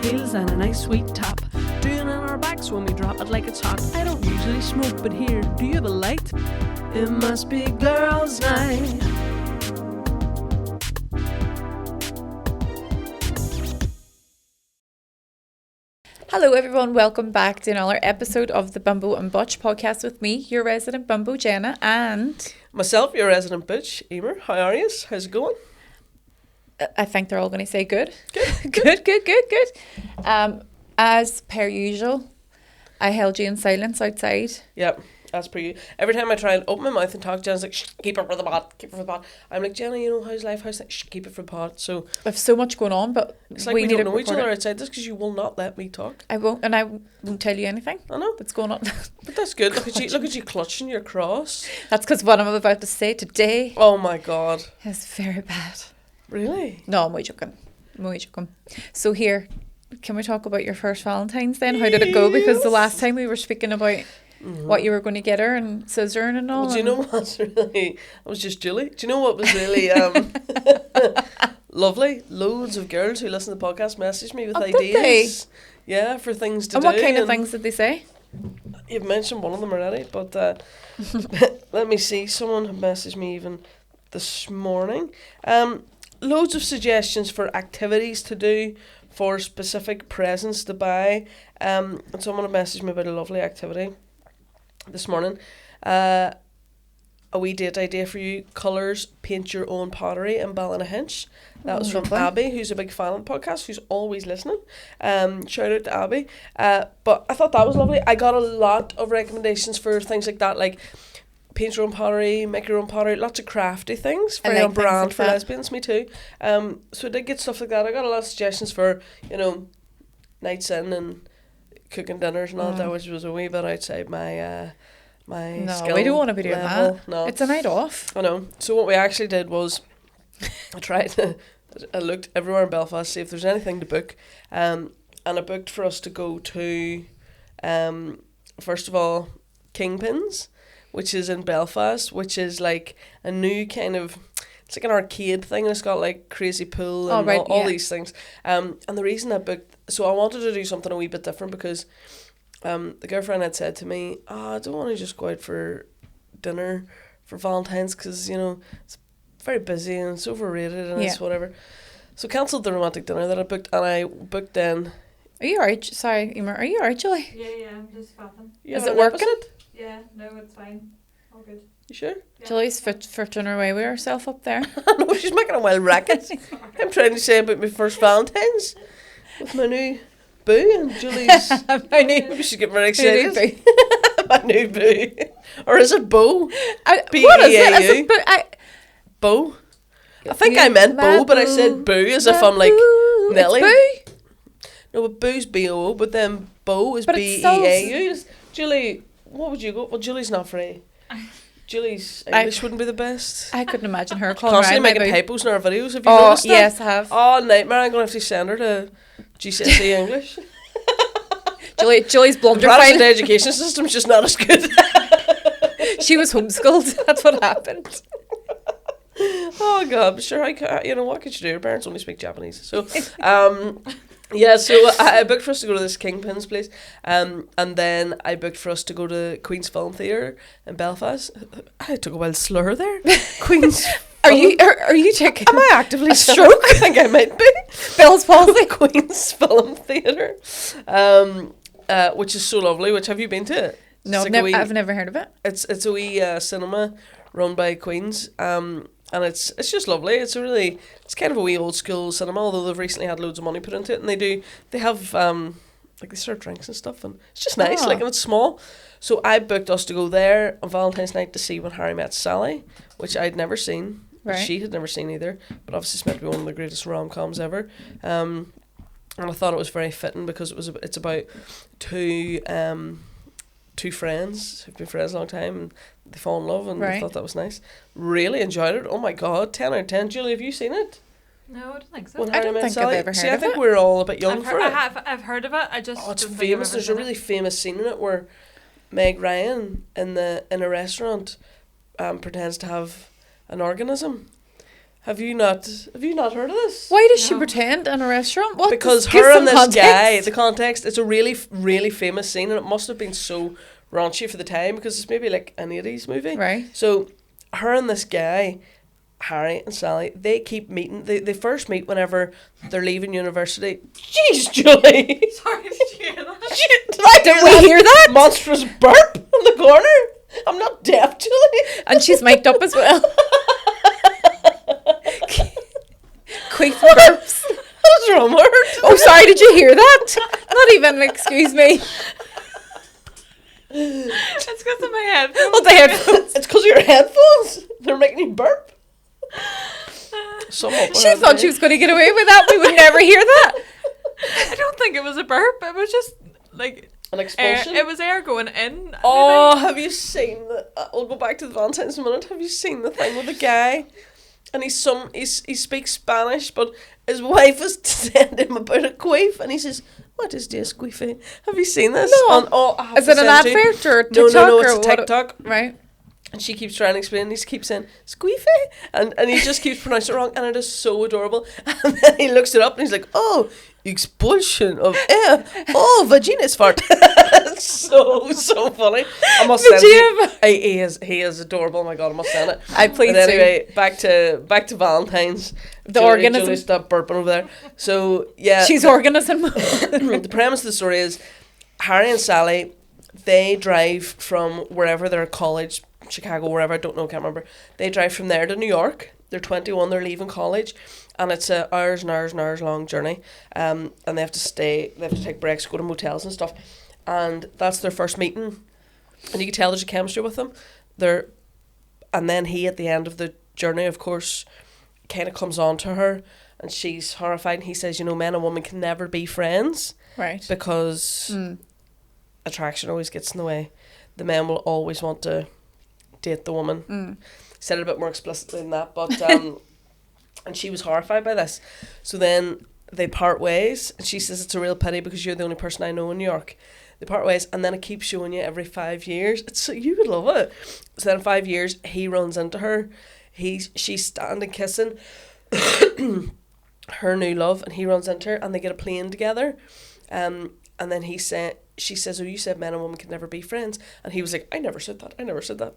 heels and a nice sweet top. Doing on our backs when we drop it like it's hot. I don't usually smoke, but here, do you have a light? It must be girls' night. Hello everyone, welcome back to another episode of the Bimbo and Butch podcast with me, your resident Bimbo Jenna, and myself, your resident Butch, Emer. How are you? How's it going? I think they're all going to say good. Good. good. As per usual, I held you in silence outside. Yep, as per you. Every time I try and open my mouth and talk, Jenna's like, shh, keep it for the pod, keep it for the pod. I'm like, Jenna, you know, how's life, how's that? Shh, keep it for the pod. So I've so much going on, but it's like we don't know each other outside this because you will not let me talk. I won't tell you anything. I know. That's going on. But that's good. Look at you clutching your cross. That's because what I'm about to say today. Oh my God. Is very bad. Really? No, I'm way joking. So here, can we talk about your first Valentine's then? How did it go? Because the last time we were speaking about what you were going to get her and scissoring and all. Well, do you know what's really... I was just Julie. Do you know what was really lovely? Loads of girls who listen to the podcast messaged me with ideas. Yeah, for things to do. And what kind of things did they say? You've mentioned one of them already, but let me see. Someone had messaged me even this morning. Loads of suggestions for activities to do, for specific presents to buy. And someone had messaged me about a lovely activity this morning. A wee date idea for you: colours, paint your own pottery in Ballynahinch. That was from Abby, who's a big fan of the podcast, who's always listening. Shout out to Abby. But I thought that was lovely. I got a lot of recommendations for things like that, like paint your own pottery, make your own pottery, lots of crafty things. Very on brand like for lesbians, me too. So I did get stuff like that. I got a lot of suggestions for, you know, nights in and cooking dinners and all that, which was a wee bit outside my skill we don't want to be doing level. that. No. It's a night off. I know. So what we actually did was I looked everywhere in Belfast to see if there's anything to book, and I booked for us to go to first of all Kingpins, which is in Belfast, which is like a new kind of, it's like an arcade thing, and it's got like crazy pool and all these things. And the reason I booked, so I wanted to do something a wee bit different because the girlfriend had said to me, I don't want to just go out for dinner for Valentine's because, you know, it's very busy and it's overrated and it's whatever. So cancelled the romantic dinner that I booked, and I booked then. Are you alright? Sorry, Emer. Are you alright, Julie? Yeah, I'm just fapping. Is it working? Yeah, no, it's fine. All good. You sure? Yeah. Julie's fitting her way with herself up there. No, she's making a wild racket. I'm trying to say about my first Valentine's with my new boo, and Julie's... maybe she's getting very excited. My new boo. Or is it beau? B-E-A-U? What is it? Is it beau? I think I meant beau, but I said boo as if I'm like Nelly. It's boo? No, but boo's B-O, but then beau is B-E-A-U. Julie, what would you go? Well, Julie's not free. Julie's English wouldn't be the best. I couldn't imagine her calling constantly around making typos in our videos. Have you noticed that? Yes, I have. Oh, nightmare. I'm going to have to send her to GCSE English. Julie's blunder. The Protestant education system's just not as good. She was homeschooled. That's what happened. Oh God, sure. You know, what could you do? Her parents only speak Japanese, so yeah. So I booked for us to go to this Kingpins place, and then I booked for us to go to Queen's Film Theatre in Belfast. I took a wild slur there. Queen's. Are you taking? Am I actively stroke? I think I might be. Bell's palsy. Queen's Film Theatre, which is so lovely. Which have you been to it? No, I've never heard of it. It's a wee cinema run by Queens, and it's just lovely. It's kind of a wee old school cinema, although they've recently had loads of money put into it, and they have like they serve drinks and stuff, and it's just nice. Like, and it's small. So I booked us to go there on Valentine's night to see When Harry Met Sally, which I'd never seen. Right. She had never seen either, but obviously it's meant to be one of the greatest rom-coms ever. And I thought it was very fitting because it's about two friends who've been friends a long time, and they fall in love, and I thought that was nice. Really enjoyed it. Oh my God, 10 out of 10. Julie, have you seen it? No, I don't think so. I don't think I've ever heard of it. I think we're all a bit young for it. I've heard of it. I just it's famous. There's a really famous scene in it where Meg Ryan in a restaurant pretends to have an organism, Have you not heard of this? Why does she No. pretend in a restaurant? What? Because Give her some and this context. guy, the context, it's a really, really famous scene, and it must have been so raunchy for the time because it's maybe like an 80s movie. Right. So, her and this guy, Harry and Sally, they keep meeting. They first meet whenever they're leaving university. Jeez, Julie! Sorry, did you hear that? Shit, did I Did we hear that? monstrous burp in the corner? I'm not deaf, Julie. And she's mic'd up as well. Queef burps. What's wrong with her? Oh, sorry, did you hear that? Not even, excuse me. It's because of my headphones. What the headphones? It's because of your headphones. They're making you burp. Some up She thought she was going to get away with that. We would never hear that. I don't think it was a burp. It was just like An air. expulsion. It was air going in. Oh, have you seen the? We'll go back to the Valentines in a minute. Have you seen the thing with the guy? And he speaks Spanish, but his wife was telling him about a queef, and he says, "What is this queefy?" Have you seen this? No. I have Is to it an send you. advert or TikTok? No, it's or a what? TikTok. Right. And she keeps trying to explain, and he keeps saying, "Squeefy," and he just keeps pronouncing it wrong, and it is so adorable. And then he looks it up, and he's like, "Oh, expulsion of air. Oh, vagina's fart." It's so funny. I must send you. He is adorable. Oh my god, I must send it. I please But anyway, back to Valentine's. The organism. Julie, stop burping over there. So yeah, She's organism. the premise of the story is Harry and Sally, they drive from wherever their college, Chicago, wherever, I don't know, can't remember. They drive from there to New York. They're 21, they're leaving college, and it's a hours and hours and hours long journey. And they have to take breaks, go to motels and stuff. And that's their first meeting. And you can tell there's a chemistry with them. And then he, at the end of the journey, of course, kind of comes on to her, and she's horrified, and he says, men and women can never be friends. Right. Because attraction always gets in the way. The men will always want to date the woman. Said it a bit more explicitly than that, but and she was horrified by this. So then they part ways, and she says it's a real pity because you're the only person I know in New York. They part ways, and then it keeps showing you every 5 years. It's so, you would love it. So then in 5 years, he runs into her. She's standing kissing her new love, and he runs into her, and they get a plane together. And then she says, "Oh, you said men and women could never be friends." And he was like, I never said that.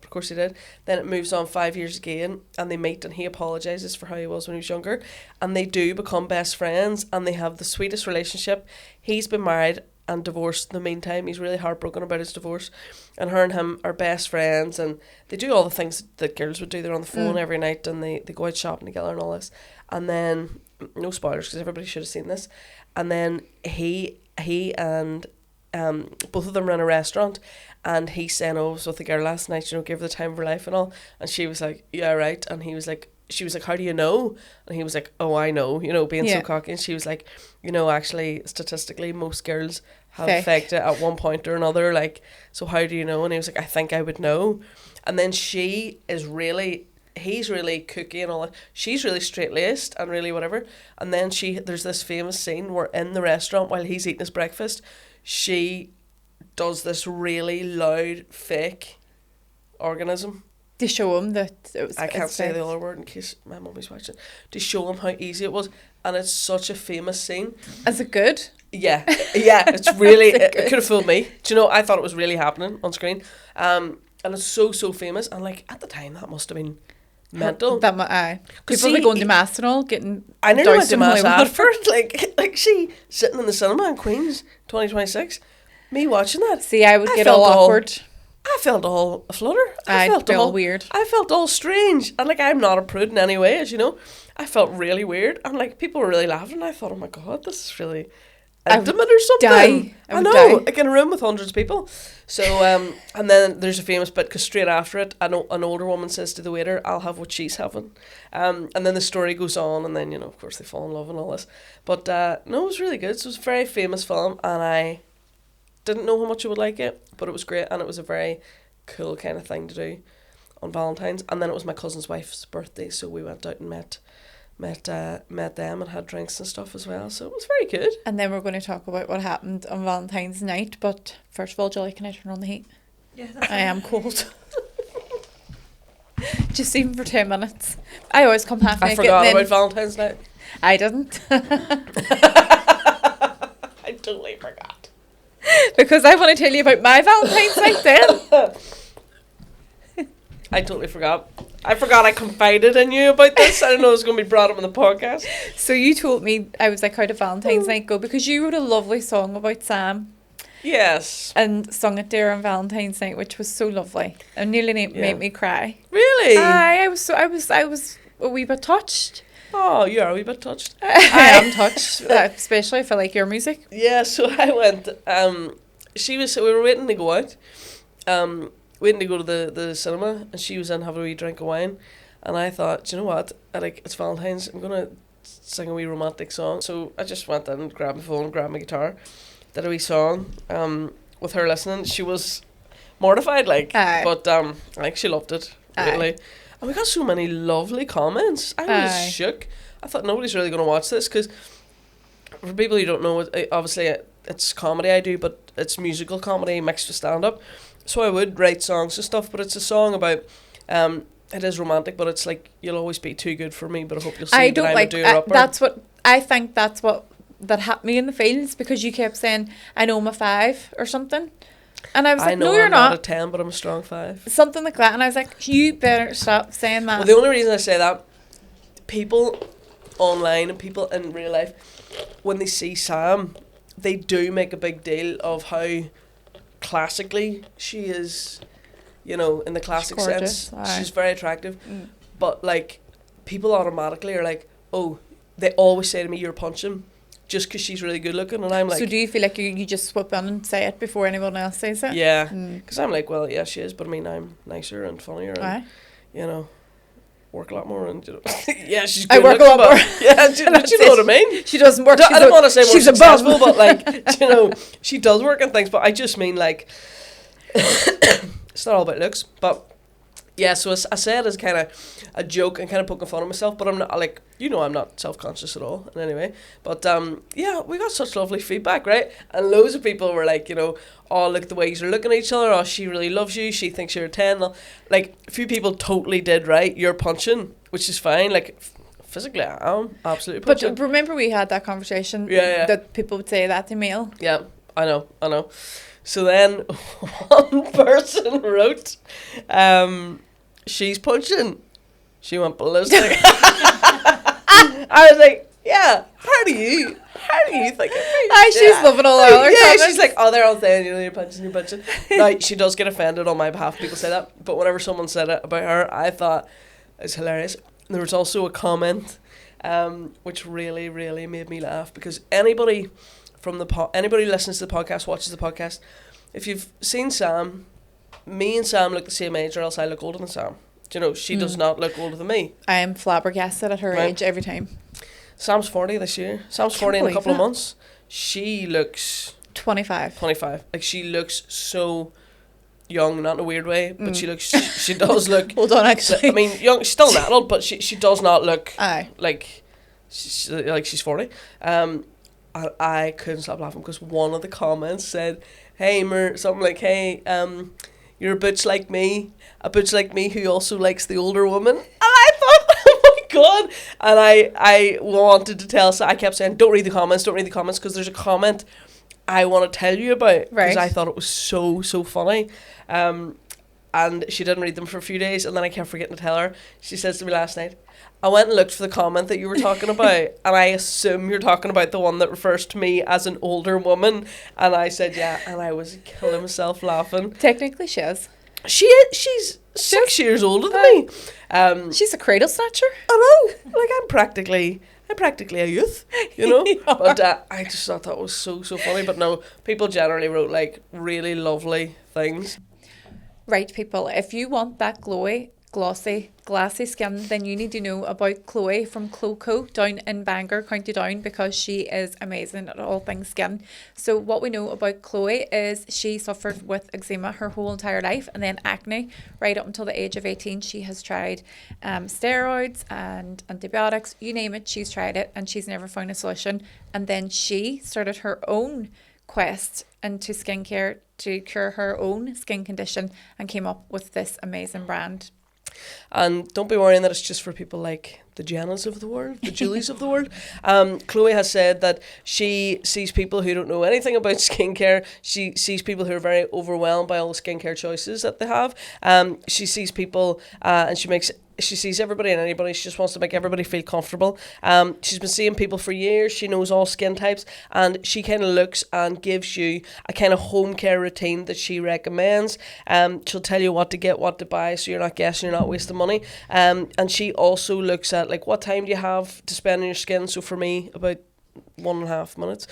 Of course he did. Then it moves on 5 years again, and they meet, and he apologises for how he was when he was younger. And they do become best friends, and they have the sweetest relationship. He's been married and divorced in the meantime. He's really heartbroken about his divorce. And her and him are best friends, and they do all the things that girls would do. They're on the phone every night, and they go out shopping together and all this. And then, no spoilers because everybody should have seen this. And then he and both of them run a restaurant, and he's saying, "Oh, I was with a girl last night, gave her the time of her life and all." And she was like, "Yeah, right." And she was like, "How do you know?" And he was like, "Oh, I know," being so cocky. And she was like, "Actually, statistically, most girls have faked it at one point or another. Like, so how do you know?" And he was like, "I think I would know." And then he's really kooky and all that. She's really straight-laced and really whatever. And then there's this famous scene where in the restaurant while he's eating his breakfast, she does this really loud fake organism. To show him that it was. I can't say the other word in case my mummy's watching. To show him how easy it was, and it's such a famous scene. Is it good? Yeah, it's really. it could have fooled me. Do you know? I thought it was really happening on screen, and it's so famous. And like at the time, that must have been mental. People be going to mass and all, getting. I nearly went to mass doused in holy water. after. Like she sitting in the cinema in Queens, 2026. Me watching that. See, I would get all awkward. I felt all aflutter. I felt all weird. I felt all strange. And like, I'm not a prude in any way, as you know. I felt really weird. And like, people were really laughing. And I thought, oh my God, this is really intimate or something. I know, like in a room with hundreds of people. So, and then there's a famous bit, because straight after it, an older woman says to the waiter, "I'll have what she's having." And then the story goes on, and then, of course, they fall in love and all this. But no, it was really good. So it was a very famous film, and I didn't know how much I would like it, but it was great, and it was a very cool kind of thing to do on Valentine's. And then it was my cousin's wife's birthday, so we went out and met them and had drinks and stuff as well, so it was very good. And then we're going to talk about what happened on Valentine's night, but first of all, Jolly, can I turn on the heat? Yeah, I am cold. Just even for 10 minutes. I always come half I naked. forgot and then about Valentine's Night. I didn't. I totally forgot. Because I want to tell you about my Valentine's Night then. I totally forgot. I forgot I confided in you about this. I didn't know it was going to be brought up on the podcast. So you told me, I was like, how did Valentine's Night go? Because you wrote a lovely song about Sam. Yes. And sung it there on Valentine's Night, which was so lovely. It nearly made me cry. Really? I was a wee bit touched. Oh, you are a wee bit touched. I am touched, especially if I like your music. Yeah, so I went, we were waiting to go out, waiting to go to the cinema, and she was in having a wee drink of wine, and I thought, do you know what, it's Valentine's, I'm going to sing a wee romantic song. So I just went in, grabbed my phone, grabbed my guitar, did a wee song, with her listening. She was mortified, but I think she loved it, really. Aye. And we got so many lovely comments. I was shook. I thought nobody's really going to watch this, because for people who don't know, obviously it's comedy I do, but it's musical comedy mixed with stand-up. So I would write songs and stuff, but it's a song about, it is romantic, but it's like, you'll always be too good for me, but I hope you'll see that I'm a doer-upper. That's what, I think that's what, that hit me in the feels, because you kept saying, I know I'm a 5 or something. And I was like, no, you're not. I'm not a 10, but I'm a strong 5. Something like that. And I was like, you better stop saying that. Well, the only reason I say that, people online and people in real life, when they see Sam, they do make a big deal of how classically she is, in the classic sense. She's very attractive. Mm. But, like, people automatically are like, oh, they always say to me, you're punching, just because she's really good looking. And I'm like... So do you feel like you just swoop in and say it before anyone else says it? Yeah. Because I'm like, well, yeah, she is, but I mean, I'm nicer and funnier and, work a lot more and, yeah, she's good. I work a lot more. Yeah, do you know what I mean? She doesn't work. I don't want to say more successful, but, like, she does work and things, but I just mean, like, it's not all about looks, but... Yeah, so I say it as kind of a joke and kind of poking fun at myself, but I'm not, like, I'm not self-conscious at all in any way. But, yeah, we got such lovely feedback, right? And loads of people were like, oh, look at the way you're looking at each other, oh, she really loves you, she thinks you're a 10. Like, a few people totally did, right? You're punching, which is fine. Like, physically, I am absolutely punching. But remember we had that conversation that people would say that to Emil? Yeah, I know. So then one person wrote, she's punching. She went ballistic. I was like, yeah, how do you think of me? She's loving all our other comments. She's like, oh, they're all saying, you're punching. Now, she does get offended on my behalf, people say that, but whenever someone said it about her, I thought it was hilarious. There was also a comment, which really, really made me laugh, because anybody listens to the podcast, watches the podcast, if you've seen Sam, me and Sam look the same age, or else I look older than Sam. Do you know, she does not look older than me. I am flabbergasted at her age every time. Sam's 40 this year. Sam's 40 in a couple of months. She looks... 25. Like, she looks so young, not in a weird way, but she does look... Hold on, actually. I mean, young, she's still an adult, but she does not look like she's 40. I couldn't stop laughing, because one of the comments said, hey, Emer, something like, hey, you're a butch like me who also likes the older woman. And I thought, oh my God. And I wanted to tell, so I kept saying, don't read the comments, because there's a comment I want to tell you about. Because I thought it was so, so funny. And she didn't read them for a few days, and then I kept forgetting to tell her. She says to me last night, I went and looked for the comment that you were talking about, and I assume you're talking about the one that refers to me as an older woman. And I said, yeah, and I was killing myself laughing. Technically she is. She's 6 years older than me. She's a cradle snatcher. I know. Like, I'm practically a youth, But I just thought that was so, so funny. But no, people generally wrote, like, really lovely things. Right, people, if you want that glossy, glassy skin, then you need to know about Chloe from Chloco down in Bangor, County Down, because she is amazing at all things skin. So what we know about Chloe is she suffered with eczema her whole entire life, and then acne right up until the age of 18. She has tried steroids and antibiotics, you name it, she's tried it, and she's never found a solution. And then she started her own quest into skincare to cure her own skin condition and came up with this amazing brand. And don't be worrying that it's just for people like the Jennas of the world, the Julies of the world. Chloe has said that she sees people who don't know anything about skincare. She sees people who are very overwhelmed by all the skincare choices that they have. She sees people and she sees everybody and anybody. She just wants to make everybody feel comfortable. She's been seeing people for years. She knows all skin types, and she kind of looks and gives you a kind of home care routine that she recommends. She'll tell you what to get, what to buy, so you're not guessing, you're not wasting money. And she also looks at like what time do you have to spend on your skin. So for me, about 1.5 minutes.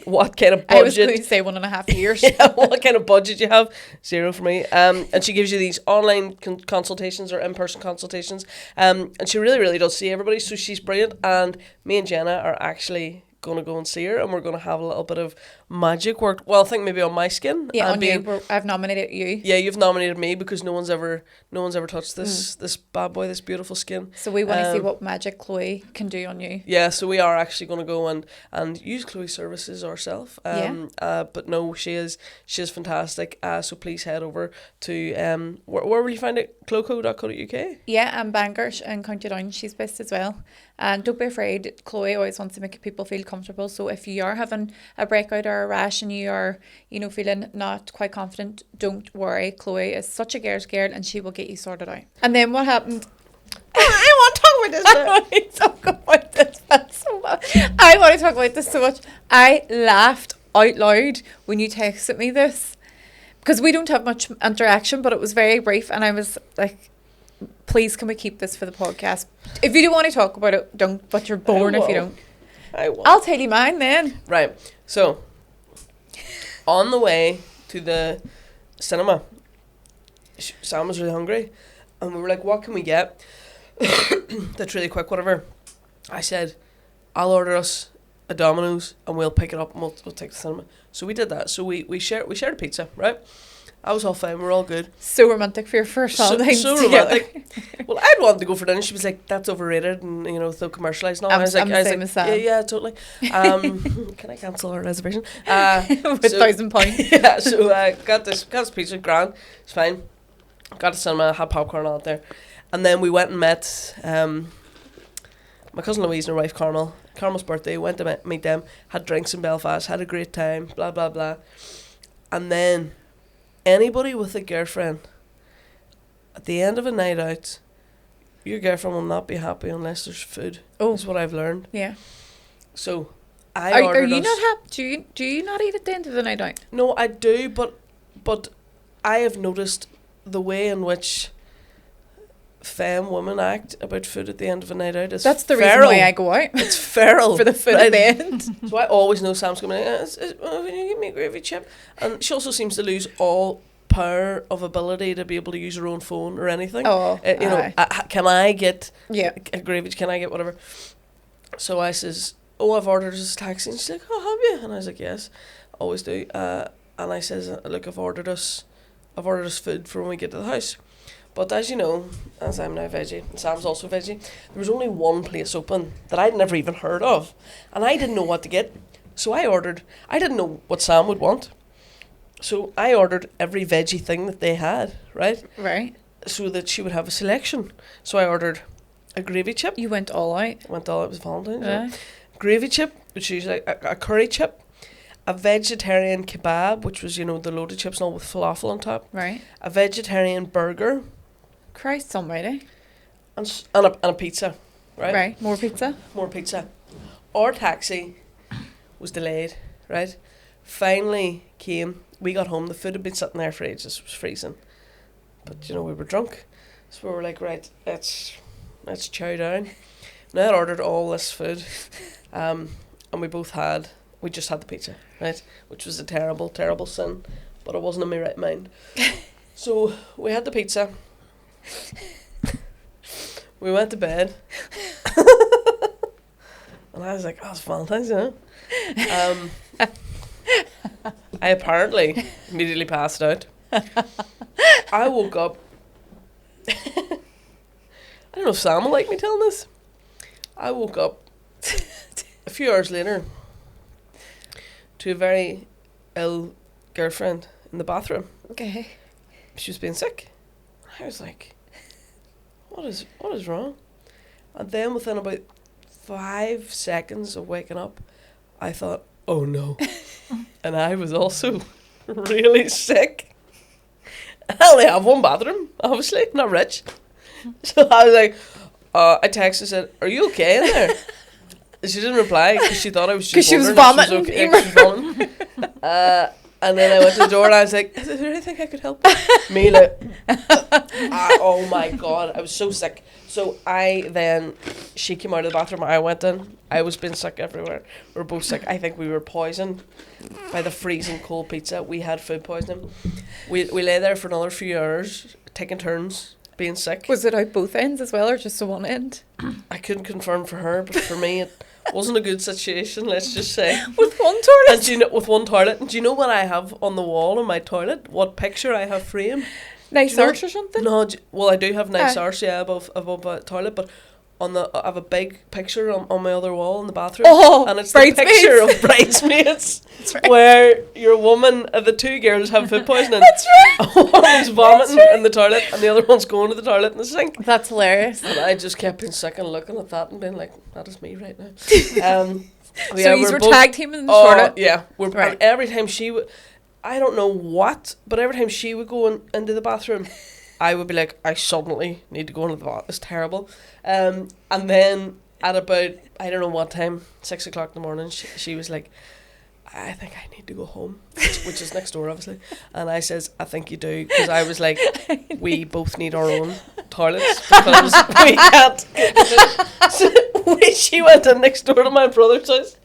What kind of budget? I was going to say 1.5 years. Yeah, what kind of budget you have? 0 for me. And she gives you these online consultations or in-person consultations. And she really, really does see everybody. So she's brilliant. And me and Jenna are actually going to go and see her, and we're going to have a little bit of magic work. Well, I think maybe on my skin. Yeah, and on you. I've nominated you. Yeah, you've nominated me because no one's ever touched this bad boy, this beautiful skin. So we want to see what magic Chloe can do on you. Yeah, so we are actually going to go and use Chloe's services ourselves. But no, she is fantastic. So please head over to where will you find it? Chloco.co.uk. Yeah, and Bangor and County Down, she's based as well. And don't be afraid. Chloe always wants to make people feel comfortable. So if you are having a breakout or a rash and you are, feeling not quite confident, don't worry. Chloe is such a girl's girl, and she will get you sorted out. And then what happened? I want to talk about this. I want to talk about this so much. I want to talk about this so much. I laughed out loud when you texted me this, because we don't have much interaction, but it was very brief, and I was like, please, can we keep this for the podcast? If you don't want to talk about it, don't, but you're born if you don't. I will. I'll tell you mine then. Right. So, on the way to the cinema, Sam was really hungry, and we were like, what can we get that's really quick, whatever. I said, I'll order us a Domino's, and we'll pick it up, and we'll take it to the cinema. So we did that. So we shared a pizza, right? I was all fine. We're all good. So romantic for your first Valentines. So romantic. Well, I'd wanted to go for dinner. She was like, "That's overrated," and so commercialized. And all. I'm the same as Sam. Yeah, totally. Can I cancel our reservation? With £1,000. Yeah. So got this pizza, grand. It's fine. Got to cinema, had popcorn out there, and then we went and met my cousin Louise and her wife Carmel. Carmel's birthday. Went to meet them. Had drinks in Belfast. Had a great time. Blah blah blah. And then, anybody with a girlfriend, at the end of a night out, your girlfriend will not be happy unless there's food. Oh. That's what I've learned. Yeah. So, I ordered Are you us, not happy? Do you not eat at the end of the night out? No, I do, but I have noticed the way in which femme women act about food at the end of a night out is That's the feral. reason why I go out. It's feral. For the food at the end. So I always know Sam's going to can you give me a gravy chip? And she also seems to lose all power of ability to be able to use her own phone or anything. Oh, can I get a gravy? Can I get whatever? So I says, I've ordered us a taxi. And she's like, oh, have you? And I was like, yes, always do. And I says, look, I've ordered us food for when we get to the house. But as you know, as I'm now veggie, and Sam's also veggie, there was only one place open that I'd never even heard of. And I didn't know what to get. So I didn't know what Sam would want. So I ordered every veggie thing that they had, right? Right. So that she would have a selection. So I ordered a gravy chip. You went all out. It was Valentine's. Yeah. Gravy chip, which is like a curry chip. A vegetarian kebab, which was, the loaded chips and all with falafel on top. Right. A vegetarian burger. Christ almighty. And a pizza, right? Right, more pizza. More pizza. Our taxi was delayed, right? Finally came. We got home. The food had been sitting there for ages. It was freezing. But, we were drunk. So we were like, right, let's chow down. And I had ordered all this food. And we just had the pizza, right? Which was a terrible, terrible sin. But I wasn't in my right mind. So we had the pizza. We went to bed. And I was like, it's Valentine's, I apparently immediately passed out. I woke up. I don't know if Sam will like me telling this. I woke up a few hours later to a very ill girlfriend in the bathroom. Okay. She was being sick. I was like, what is wrong? And then within about 5 seconds of waking up, I thought, oh no. And I was also really sick. I only have one bathroom, obviously, not rich. So I was like, I texted and said, are you okay in there? She didn't reply because she thought I was just Because she was wondering if vomiting. she was okay, 'cause she was vomiting. And then I went to the door and I was like, is there anything I could help with? Me like, oh my God, I was so sick. So she came out of the bathroom, I went in, I was being sick everywhere. We were both sick. I think we were poisoned by the freezing cold pizza. We had food poisoning. We lay there for another few hours, taking turns being sick. Was it out both ends as well, or just the one end? I couldn't confirm for her, but for me it wasn't a good situation, let's just say. With one toilet? And do you know, with one toilet, and do you know what I have on the wall in my toilet? What picture I have framed? Nice Do you know- arch or something? No, well I do have nice Ah. arse, yeah, above a toilet, but I have a big picture on my other wall in the bathroom. Oh, and it's the Bridesmaids. picture of Bridesmaids. That's right. Where your woman, the two girls have food poisoning. That's right. One one's vomiting That's right. in the toilet and the other one's going to the toilet in the sink. That's hilarious. And I just kept being sick and looking at that and being like, that is me right now. So yeah, you we're were both- tag teaming in the Oh, toilet? yeah. We're, Right. and every time she would, I don't know what, but every time she would go into the bathroom, I would be like, I suddenly need to go into the bath. It's terrible. And then at about, I don't know what time, 6 o'clock in the morning, she was like, I think I need to go home, which is next door, obviously. And I says, I think you do, because I was like, we both need our own toilets because we can't. So she went in next door to my brother's house,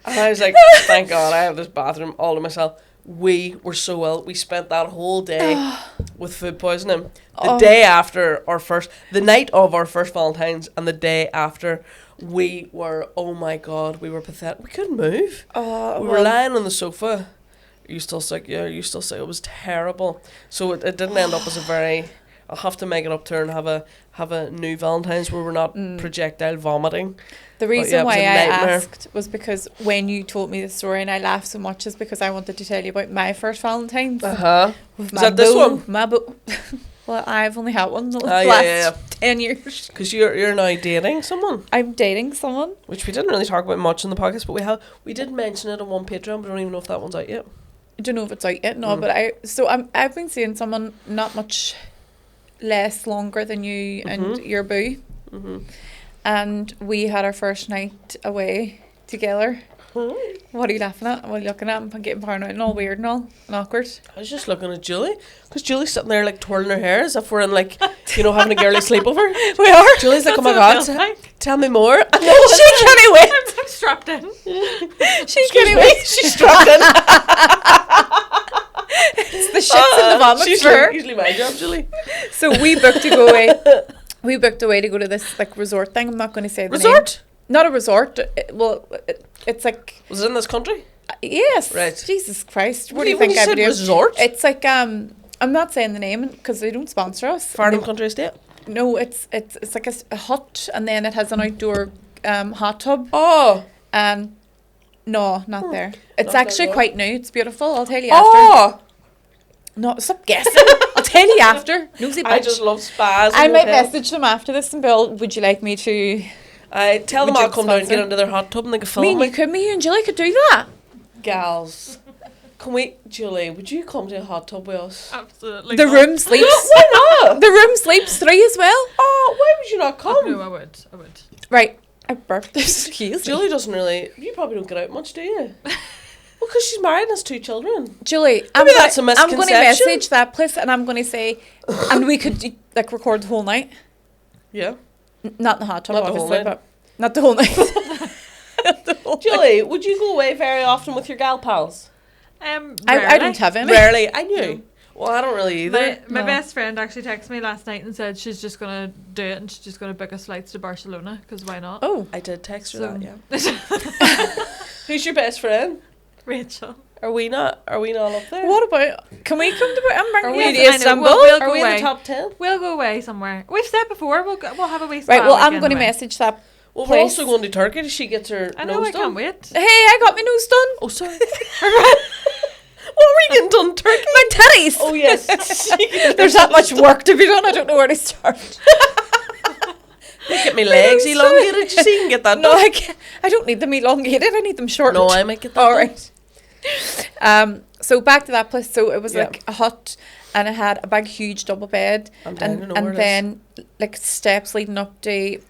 and I was like, thank God I have this bathroom all to myself. We were so ill. We spent that whole day with food poisoning. The day after the night of our first Valentine's, and the day after, we were, oh my God, we were pathetic. We couldn't move. We were lying on the sofa. Are you still sick? Yeah, are you still sick? It was terrible. So it didn't end up as a very, I'll have to make it up to her and have a new Valentine's where we're not projectile vomiting. The reason yeah, it was why a I nightmare. asked was because when you told me the story and I laughed so much is because I wanted to tell you about my first Valentine's. With Is my that this beau- one? My beau- well, I've only had one the Ah, last yeah. 10 years. Because you're now dating someone, I'm dating someone. which we didn't really talk about much in the podcast, but we did mention it on one Patreon, but I don't even know if that one's out yet. I don't know if it's out yet, no, but I've been seeing someone not much less longer than you and your boo. Mm-hmm. And we had our first night away together. What are you laughing at? What are you looking at? I'm getting paranoid and all weird and all and awkward. I was just looking at Julie, because Julie's sitting there like twirling her hair as if we're in like, having a girly sleepover. We are. Julie's like, oh my That's God, what it feels like. tell me more. She can't wait. I'm strapped in. She can't wait. She's strapped in. It's the shits and the vomits She's for her. usually my job, Julie. So we booked to go away. We booked away to go to this like resort thing. I'm not going to say the name. Resort? Not a resort. It's like Was it in this country? yes. Right. Jesus Christ. What do you When think I said would do? resort? It's like I'm not saying the name because they don't sponsor us. Farnham Country Estate. No, it's like a hut, and then it has an outdoor hot tub. Oh. And no, not there. It's Not actually there, no. quite new. It's beautiful. I'll tell you after. Oh. No, stop guessing. I'll tell you after. Nosy I bitch. just love spas. I and might hotels. message them after this and Bill, would you like me to? I tell them Would you I'll come down and get sponsor? into their hot tub and they can Me film and me. you could, me and Julie could do that. Gals. Can we, Julie, would you come to a hot tub with us? Absolutely. The not. room sleeps. Why not? The room sleeps 3 as well. Oh, why would you not Oh, come? no, I would. Right. I burped this. Julie doesn't really, you probably don't get out much, do you? Well, because she's married and has 2 children. Julie, Maybe that's a I'm going to misconception. message that place and I'm going to say, and we could like record the whole night. Yeah. Not in the hot tub, Not the whole obviously, night. but not the whole night. Not the whole night. Julie, would you go away very often with your gal pals? I Rarely. don't have any. Rarely. I knew. Well, I don't really either. My No. best friend actually texted me last night and said she's just going to do it and she's just going to book us flights to Barcelona because why not? Oh, I did text her So- that, yeah. Who's your best friend? Rachel. Are we not up there? what about? Can we come to? I'm Are bringing we you to Yes, I know. Istanbul. We'll Are go we in away. the top 10? We'll go away somewhere. We've said before we'll have a wee Right. spa Well, I'm weekend going to away. message that. Well, we're Place. also going to Turkey. She gets her I know, nose I done. can't wait. Hey, I got my nose done. Oh, sorry. What were you getting done, Turkey? My titties. Oh, yes. There's that much work to be done. I don't know where to start. Get my legs elongated, you see, you can get that No, done. I don't need them elongated. I need them shortened. No, I might get that All done. right. So back to that place. So it was Yeah. like a hut, and it had a big, huge double bed, I'm dying to know where and it is. then like steps leading up to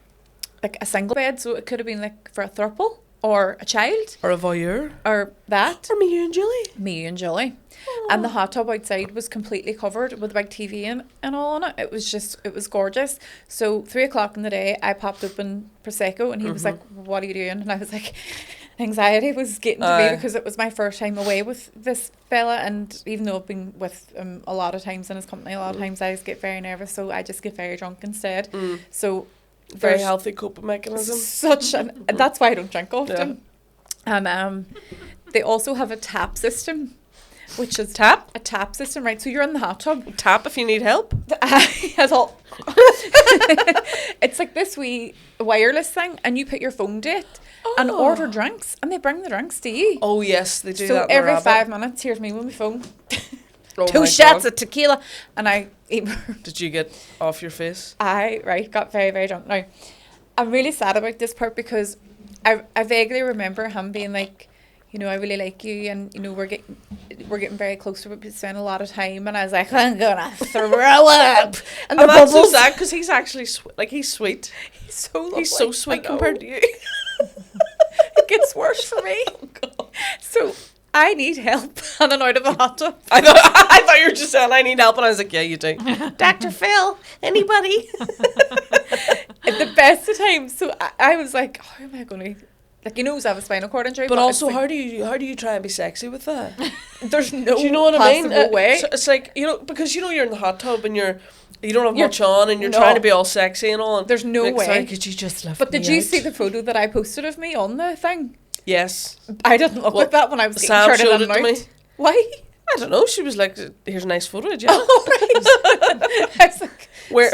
like a single bed. So it could have been like for a throuple or a child Or a voyeur. or that. Or me, you and Julie. Me and Julie. And the hot tub outside was completely covered with a big TV and all on it. It was gorgeous. So 3:00 in the day, I popped open Prosecco, and he was like, "What are you doing?" And I was like, anxiety was getting to me because it was my first time away with this fella, and even though I've been with him a lot of times in his company, a lot of times I just get very nervous, so I just get very drunk instead. So Very there's healthy coping mechanism. such an that's why I don't drink often. And they also have a tap system, which is a tap system, right? So you're in the hot tub. Tap if you need help. That's all. It's like this wee wireless thing, and you put your phone to it and order drinks, and they bring the drinks to you. Oh yes, they do So that. in the every Rabbit. 5 minutes, here's me with my phone. Oh 2 my shots God. of tequila, and I Did you get off your face? got very, very drunk. Now, I'm really sad about this part because I vaguely remember him being like, you know, I really like you, and you know, we're getting very close. We spend a lot of time, and I was like, I'm gonna throw up. And the And that's so bubbles. sad because he's actually he's sweet. He's so lovely. He's so sweet I know. compared to you. It gets worse for me. So I need help on and out of the hot tub. I thought you were just saying I need help, and I was like, yeah, you do. Dr. Phil, anybody? At the best of times. So I was like, how am I going to, like, he knows I have a spinal cord injury. But also, it's like, how do you try and be sexy with that? there's no Do you know what I mean? possible way. So it's like, you know, because you know you're in the hot tub and you don't have You're- much on, and you're no. trying to be all sexy and all. And There's no like, way. Sorry, could you just lift But me did you out? see the photo that I posted of me on the thing? Yes. I didn't look Well, like that when I was getting Sam started showed on it to me. out. Why? I don't know. She was like, "Here's a nice photo, yeah." Oh, right. I was like,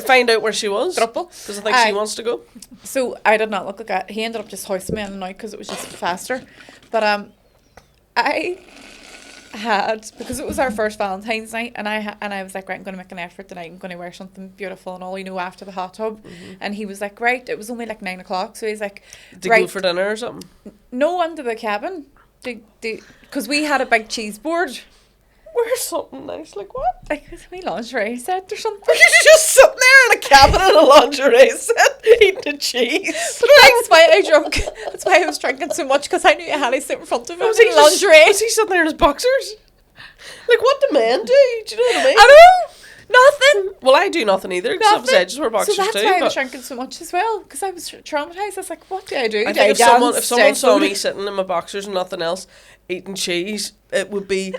Find out where she was, Throuple. because I think she wants to go. So I did not look like that. He ended up just hoisting me in and out because it was just faster. But I had, because it was our first Valentine's night, and I was like, right, I'm going to make an effort tonight. I'm going to wear something beautiful and all, you know, after the hot tub. And he was like, right, it was only like 9:00, so he's like, Did you right, go for dinner or something? no, under the cabin, because we had a big cheese board, Wear something nice, like what? like with me lingerie set or something. Were you just sitting there in a cabin in a lingerie set eating a cheese? That's why I drank. That's why I was drinking so much, because I knew I had to sit in front of him Was he in lingerie. Was he sitting there in his boxers? Like, what do men do? Do you know what I mean? I know nothing. Well, I do nothing either, because obviously I just wear boxers so that's too. why I was But drinking so much as well, because I was traumatized. I was like, what do I do? I Do I think if someone dance? saw me sitting in my boxers and nothing else, eating cheese, it would be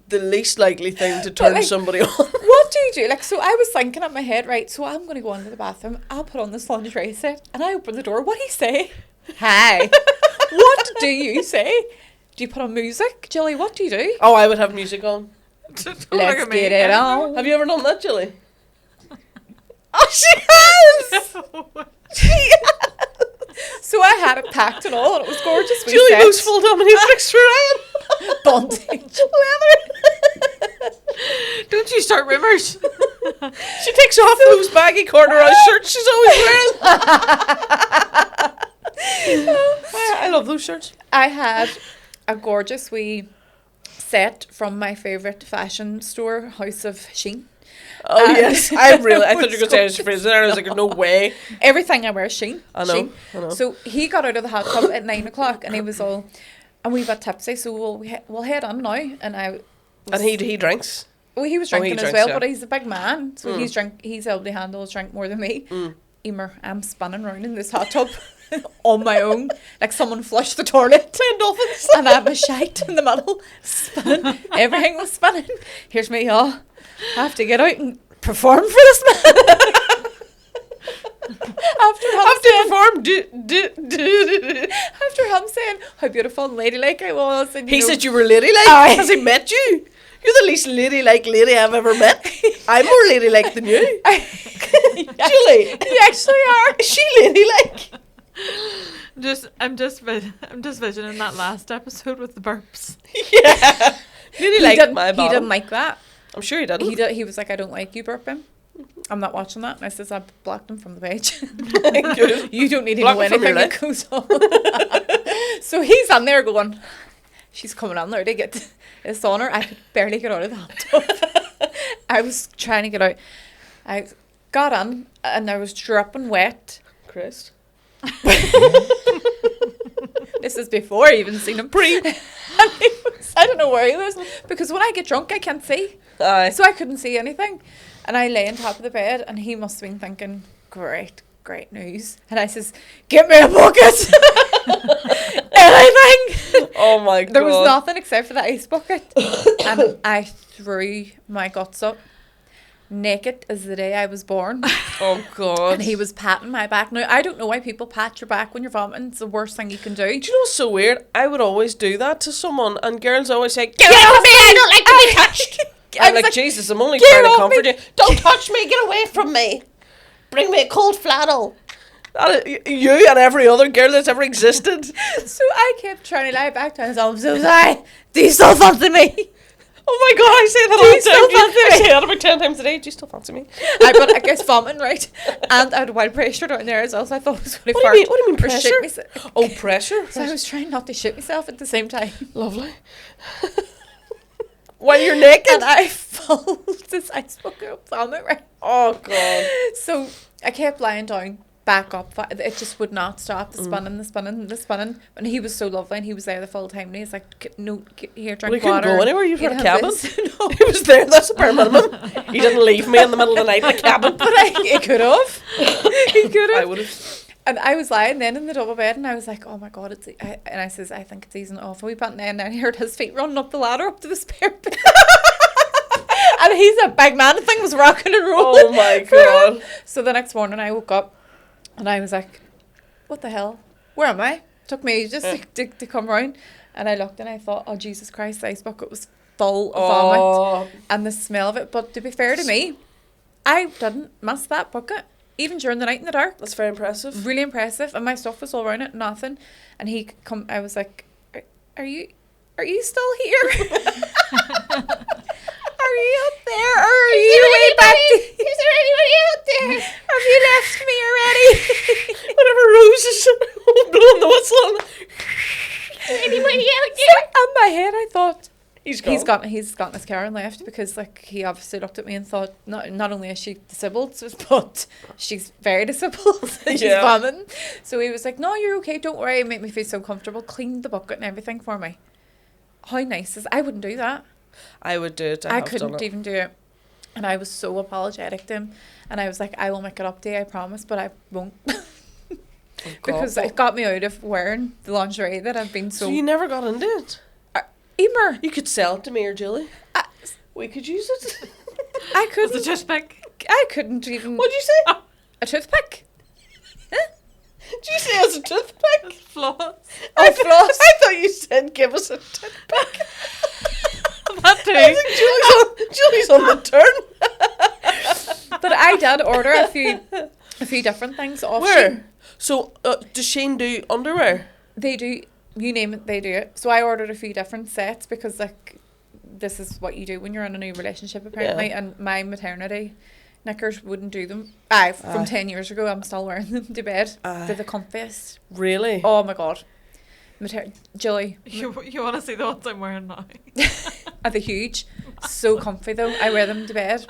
the least likely thing to turn like, somebody on. What do you do? Like, so I was thinking in my head, right, so I'm going to go into the bathroom, I'll put on this lingerie set, and I open the door. What do you say? Hi. What do you say? Do you put on music? Jilly, what do you do? Oh, I would have music on. Don't look Let's at me. get it on. Have you ever done that, Julie? Oh, she has! She has! So I had it packed and all, and it was gorgeous. We Julie set goes full dominatrix for Ryan. bondage. Leather. Don't you start rumours. She takes off those baggy corduroy shirts she's always wearing. I love those shirts. I had a gorgeous wee set from my favourite fashion store, House of Sheen. Oh, yes. I thought you were it going to was say I was freezing there. I was like, no way. Everything I wear is Sheen. I know. Sheen. I know. So he got out of the hot tub at 9:00, and he was all, and we got tipsy, so we'll head on now. And I, And he drinks. well, he was Oh, he drinking as drinks, well, yeah. but he's a big man, so he's able to handle his drink more than me. Emer, I'm spinning around in this hot tub on my own, like someone flushed the toilet. 10 dolphins. And I was shite in the middle, spinning. Everything was spinning. Here's me, I have to get out and perform for this man. After him saying how beautiful and ladylike I was, and He you know, said you were ladylike. Aye. Has he met you? You're the least ladylike lady I've ever met. I'm more ladylike than you. Julie, you actually are. is she ladylike? I'm just visioning that last episode with the burps. Yeah. Ladylike my He bottom. didn't like that. I'm sure he didn't. He was like, I don't like you burping. I'm not watching that. And I says, I blocked him from the page. Good. You don't need to Block know him from your anything that goes on. So he's on there going, she's coming on there to get this on her. I could barely get out of the hot tub. I was trying to get out. I got on and I was dripping wet. Chris. This is before I even seen him. I don't know where he was, because when I get drunk I can't see. Aye. So I couldn't see anything. And I lay on top of the bed and he must have been thinking, great news. And I says, get me a bucket. Anything. Oh my God. There was nothing except for the ice bucket. And I threw my guts up, naked as the day I was born. Oh God. And he was patting my back. Now, I don't know why people pat your back when you're vomiting. It's the worst thing you can do. Do you know what's so weird? I would always do that to someone, and girls always say, Get off me, I don't like to be touched. I'm like, Jesus, I'm only "Get trying to off comfort me." you. Don't touch me, get away from me. Bring me a cold flannel. You and every other girl that's ever existed. So I kept trying to lie back down. I'm so sorry. Do you still fancy me? Oh my God, I say that Do you all the still time. fancy I me? say that about 10 times a day. Do you still fancy me? But I guess vomiting, right? And I had wild pressure down there as well, so I thought it was going to What do you mean or shit pressure? myself. Oh, pressure. So I was trying not to shit myself at the same time. Lovely. While you're naked? And I filled this ice bucket of vomit, right? Oh God. So I kept lying down, back up. It just would not stop. The spinning. And he was so lovely, and he was there the full time. And he's like, "No, here, drink Well, he couldn't water." go anywhere. You've got a He'd cabin. have this. No, He was there. That's a bare minimum. He didn't leave me in the middle of the night in the cabin. but he could have. He could I have. would have. And I was lying then in the double bed, and I was like, "Oh my God!" And I says, "I think it's easing off a wee bit." And then I heard his feet running up the ladder up to the spare bed. And he's a big man. The thing was rocking and rolling. Oh my God. So the next morning I woke up and I was like, what the hell? Where am I? Took me ages to come round. And I looked and I thought, oh Jesus Christ, the ice bucket was full of vomit. And the smell of it. But to be fair to me, I didn't miss that bucket. Even during the night in the dark. That's very impressive. Really impressive. And my stuff was all around it, nothing. And I was like, are you still here? Are you up there, or are you way back? Is there anybody out there? Have you left me already? Whatever Rose is blowing the whistle. Is there anybody out there? So in my head, I thought He's gone. He's got in his car and left, because like he obviously looked at me and thought not only is she disabled, but she's very disabled. She's vomiting. So he was like, "No, you're okay. Don't worry. It made me feel so comfortable. Cleaned the bucket and everything for me." How nice is? I wouldn't do that. I would do it. I couldn't even do it. And I was so apologetic to him. And I was like, I will make it up to you, I promise, but I won't. Because it got me out of wearing the lingerie that I've been so... So you never got into it? Emer! You could sell it to me or Julie. We could use it. I couldn't. It's a toothpick. I couldn't even... What'd you say? A toothpick? Did you say it's a toothpick? Floss. Oh, floss. I thought you said give us a toothpick. That too. I think Julie's on the turn. But I did order a few different things off Where? Shein. So, does Shane do underwear? They do, you name it, they do it. So I ordered a few different sets, because like this is what you do when you're in a new relationship apparently. Yeah. And my maternity knickers wouldn't do them. From 10 years ago, I'm still wearing them to bed. They're the comfiest. Really? Oh my God. Julie. You want to see the ones I'm wearing now? Are they huge? So comfy though. I wear them to bed.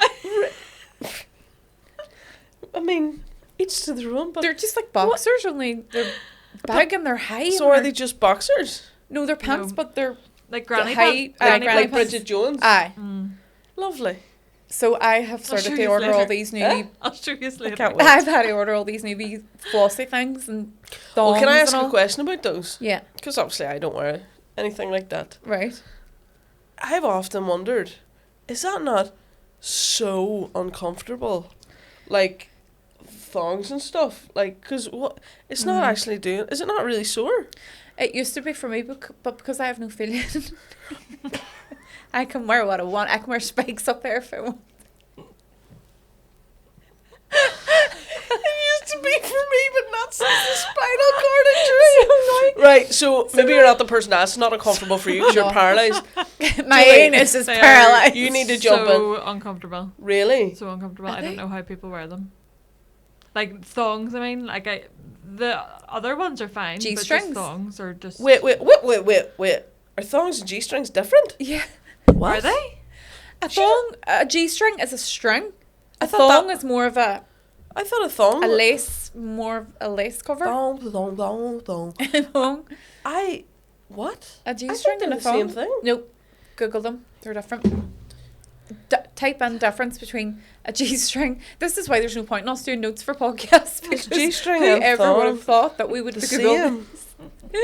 I mean, each to their own, but... They're just like boxers, only they're big and they're high. So are they just boxers? No, they're pants, No. but they're Like granny high. pants? Like Granny pants. Bridget Jones? Aye. Lovely. So I have started show to you order later. all these new... I'll show you later. can't wait. I've had to order all these new wee flossy things and thongs. Well, can I ask and a all. question about those? Yeah, Because obviously I don't wear anything like that. right. I've often wondered, is that not so uncomfortable? Like, thongs and stuff? Like, because what? It's not actually doing... Is it not really sore? It used to be for me, but because I have no feeling, I can wear what I want. I can wear spikes up there if I want. It used to be for me, but not Spinal cord injury. Right, so maybe you're not the person that's not uncomfortable for you because you're paralysed. My anus is They are- paralysed. You need to jump So uncomfortable. Really? So uncomfortable. Are I they? don't know how people wear them. Like thongs, I mean, the other ones are fine. But G-strings? just thongs are just. Wait. Are thongs and G-strings different? Yeah. What? Are they? A G-string is a string. I A thought thong that- is more of a I thought a thong. more of a lace cover. Thong. Thong. What? A I G-string think they're and a the same thong. thing. Nope. Google them. They're different. Type in difference between a G-string. This is why there's no point in us doing notes for podcasts. because G-string and whoever would thong. have thought that we would The have Googled same.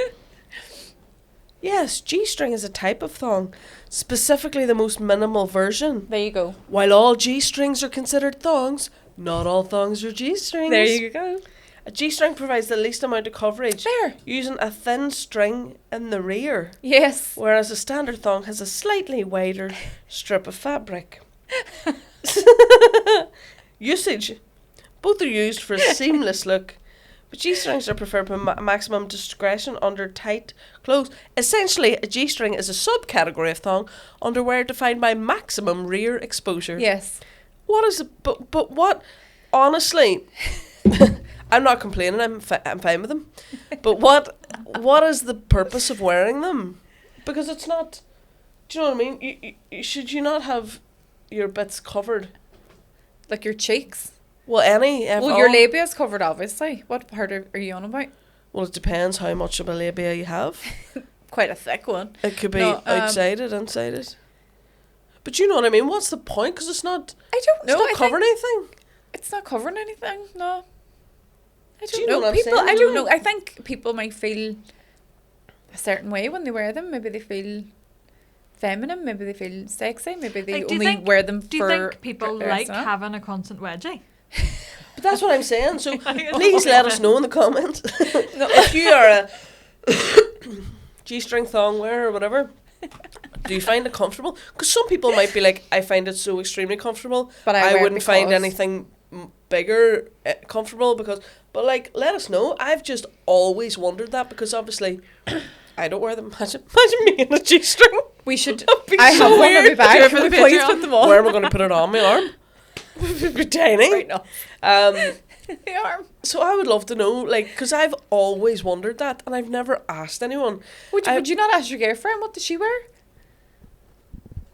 Yes, G-string is a type of thong, specifically the most minimal version. There you go. While all G-strings are considered thongs, not all thongs are G-strings. There you go. A G-string provides the least amount of coverage, There. using a thin string in the rear, Yes. whereas a standard thong has a slightly wider strip of fabric. Usage. Both are used for a seamless look, but G-strings are preferred for maximum discretion under tight clothes. Essentially, a G-string is a subcategory of thong underwear defined by maximum rear exposure. Yes. What is it? But what? Honestly, I'm not complaining. I'm fine with them. But what is the purpose of wearing them? Because it's not. Do you know what I mean? Should you not have your bits covered? Like your cheeks. Well, Well, your labia is covered, obviously. What part are you on about? Well, it depends how much of a labia you have. Quite a thick one. It could be No, outside it, inside it. But you know what I mean? What's the point? Because it's not. I don't know. It's not I covering think anything. it's not covering anything. No. I Do don't you know know. what I'm People. saying? I Do don't you know. know? I think people might feel a certain way when they wear them. Maybe they feel feminine. Maybe they feel sexy. Maybe they Like, do you only think- wear them Do you for. think people dressing like up. having a constant wedgie? But that's what I'm saying. So I please know. let us know in the comments if you are a G-string thong wearer or whatever. Do you find it comfortable? Because some people might be like, I find it so extremely comfortable. But I wear it wouldn't find because- anything bigger comfortable because. But like, let us know. I've just always wondered that because obviously I don't wear them. Imagine me in a G-string. We should. That'd be I so have one of weird. my Do bag. it for the Please Patreon. put them on. Where am I going to put it on my arm? It'd be tiny. Right now. The arm. So I would love to know, like, because I've always wondered that, and I've never asked anyone. Would you not ask your girlfriend what does she wear?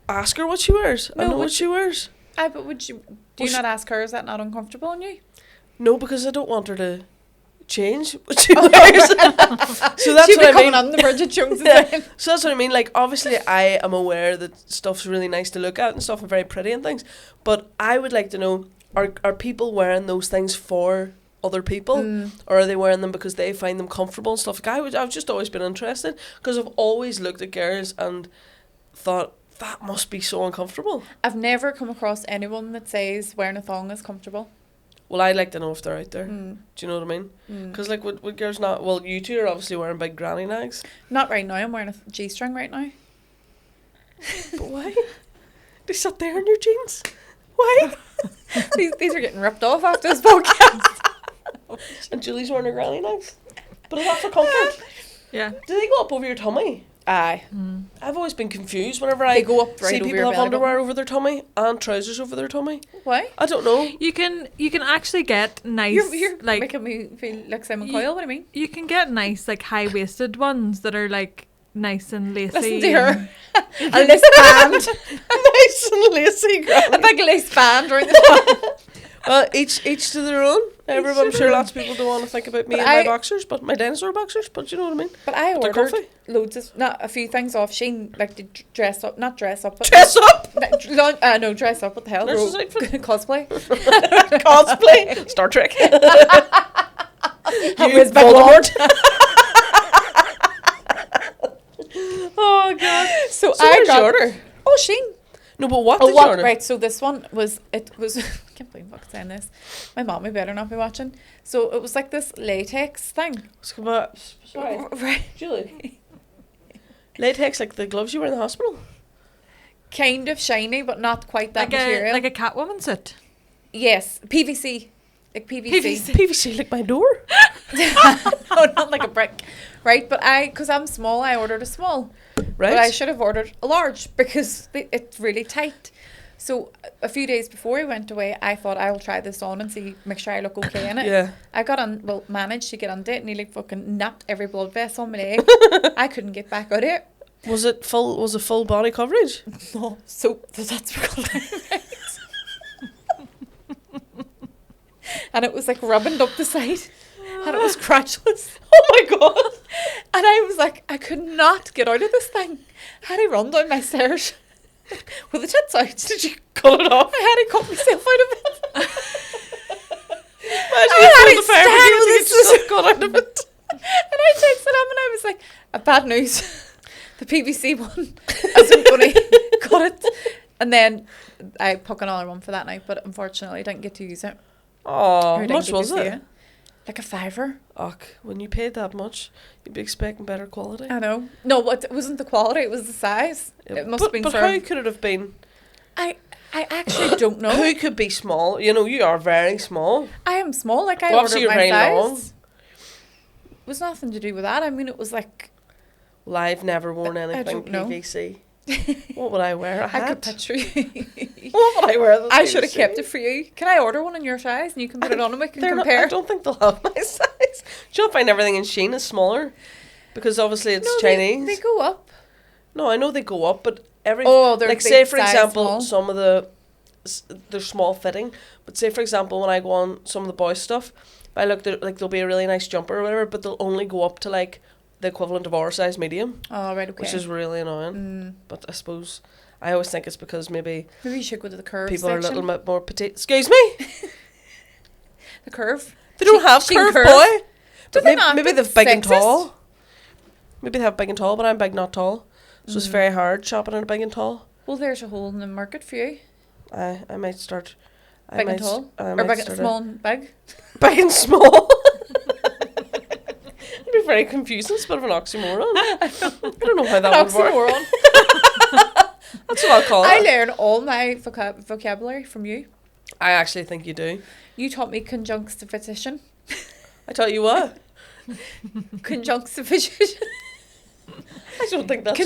Ask her what she wears. I No, know would what she wears. But would you? Do you Well, not ask her? Is that not uncomfortable on you? No, because I don't want her to change what she wears. So that's She'd be what I coming mean. on the Bridget Jones Yeah. again. So that's what I mean. Like, obviously, I am aware that stuff's really nice to look at and stuff and very pretty and things. But I would like to know: are people wearing those things for other people, or are they wearing them because they find them comfortable and stuff? Like, I've just always been interested because I've always looked at girls and thought that must be so uncomfortable. I've never come across anyone that says wearing a thong is comfortable. Well, I'd like to know if they're out there. Mm. Do you know what I mean? Because like, would girls not? Well, you two are obviously wearing big granny nags. Not right now. I'm wearing a G-string right now. But why? They sat there in your jeans. Why? these are getting ripped off after this podcast. And Julie's wearing her granny nags. But is that for comfort? Yeah. Do they go up over your tummy? Aye. I've always been confused whenever They I go up right see over people your have belly underwear button. over their tummy and trousers over their tummy. Why? I don't know. You can actually get nice You're like making me feel like Simon You- Coyle. What do you mean? you can get nice like high waisted ones that are like nice and lacy. Listen to and- her. A lace band. Nice and lacy A granny. big lace band around the top. Well, each to their own. I'm sure lots of people don't want to think about me But and my I- boxers, but my dinosaur boxers. But you know what I mean. But I They're ordered comfy. loads of, not a few things off Shein, like to dress up, not dress up, but Dress up. no, dress up. What the hell? Nurse's outfit. Cosplay. Cosplay. Star Trek. You was Voldemort. Oh God. So So I where'd you got order? Oh, Shein. No, but what Oh, did you what? order? Right. So this one was. It was. I can't believe I'm fucking saying this. My mommy better not be watching. So it was like this latex thing. Sorry. Right. Julie. Latex, like the gloves you wear in the hospital. Kind of shiny, but not quite that like material. a Catwoman suit. Yes, PVC. Like PVC. PVC, like my door. No, not like a brick. Right, but because I'm small, I ordered a small. Right. But I should have ordered a large because it's really tight. So a few days before I went away, I thought I will try this on and see, make sure I look okay in it. Yeah. I managed to get under it, nearly fucking napped every blood vessel on my leg. I couldn't get back out of it. Was it full body coverage? No, so that's because and it was like rubbing up the side, and it was crotchless. Oh my god! And I was like, I could not get out of this thing. I had to run down my stairs with the tits out. Did you cut it off? I had to cut myself out of it. Imagine I you had pulled to the fire stand brigade to with get yourself cut out of it. And I texted him and I was like, bad news. The PVC one isn't going to cut it. And then I took another one for that night, but unfortunately I didn't get to use it. Oh, Or I how didn't much get to was see it? Like a $5. Och, when you paid that much, you'd be expecting better quality. I know. No, but it wasn't the quality, it was the size. Yeah, It must have been but for... how could it have been? I actually don't know. Who could be small? You know, you are very small. I am small, like I Well, ordered obviously my you're very size. long. It was nothing to do with that. I mean, it was like... Well, I've never worn anything don't know. PVC. What would I wear? A hat? I could picture you. What would I wear? That's I should have PVC? kept it for you. Can I order one in your size and you can put it on and we can They're not- compare? I don't think they'll have my size. Do you not find everything in Shein is smaller? Because obviously it's No, Chinese. They go up. No, I know they go up, but every Oh, they're like big say for size, example, small. some of they're small fitting. But say for example, when I go on some of the boys' stuff, I look like there'll be a really nice jumper or whatever, but they'll only go up to like the equivalent of our size medium, Oh, right, okay. which is really annoying. Mm. But I suppose I always think it's because maybe Maybe you should go to the curve people section. are a little bit more petite. Excuse me, The curve. they don't have Shein curve, curve? boy. Do But they not? maybe That's they've big and sexist. tall. Maybe they have big and tall, but I'm big, not tall. So it's Mm. very hard shopping in a big and tall. Well, there's a hole in the market for you. I might start. Big and tall? I Or might big, start small and big. big and small. It'd be very confusing. It's a bit of an oxymoron. I don't know how that would work. Oxymoron. That's what I'll call I it. learn all my vocabulary from you. I actually think you do. You taught me conjunctivision. I tell you what. Conjunctivision. I don't think that's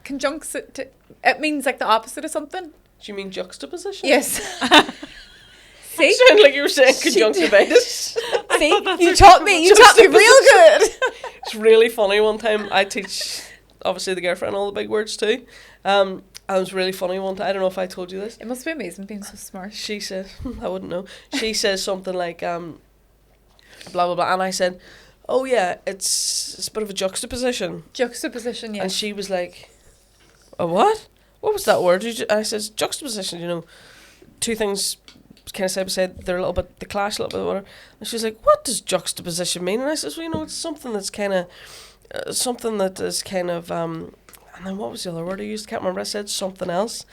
Conjunctivit. It means like the opposite of something. Do you mean juxtaposition? Yes. See? You sound like you were saying She conjunctivitis. See? You taught me. You taught me real good. It's really funny. One time I teach, obviously the girlfriend, all the big words too. And it was really funny one time. I don't know if I told you this. It must be amazing being so smart. She says, I wouldn't know. She says something like, blah, blah, blah. And I said, oh yeah, it's a bit of a juxtaposition. Juxtaposition, yes. And she was like, a what? What was that word? I says, juxtaposition, you know, two things kind of side by side, they're a little bit, they clash a little bit, whatever. And she's like, what does juxtaposition mean? And I says, well, you know, it's something that's kind of, something that is kind of, and then what was the other word I used? Can't remember. I said something else.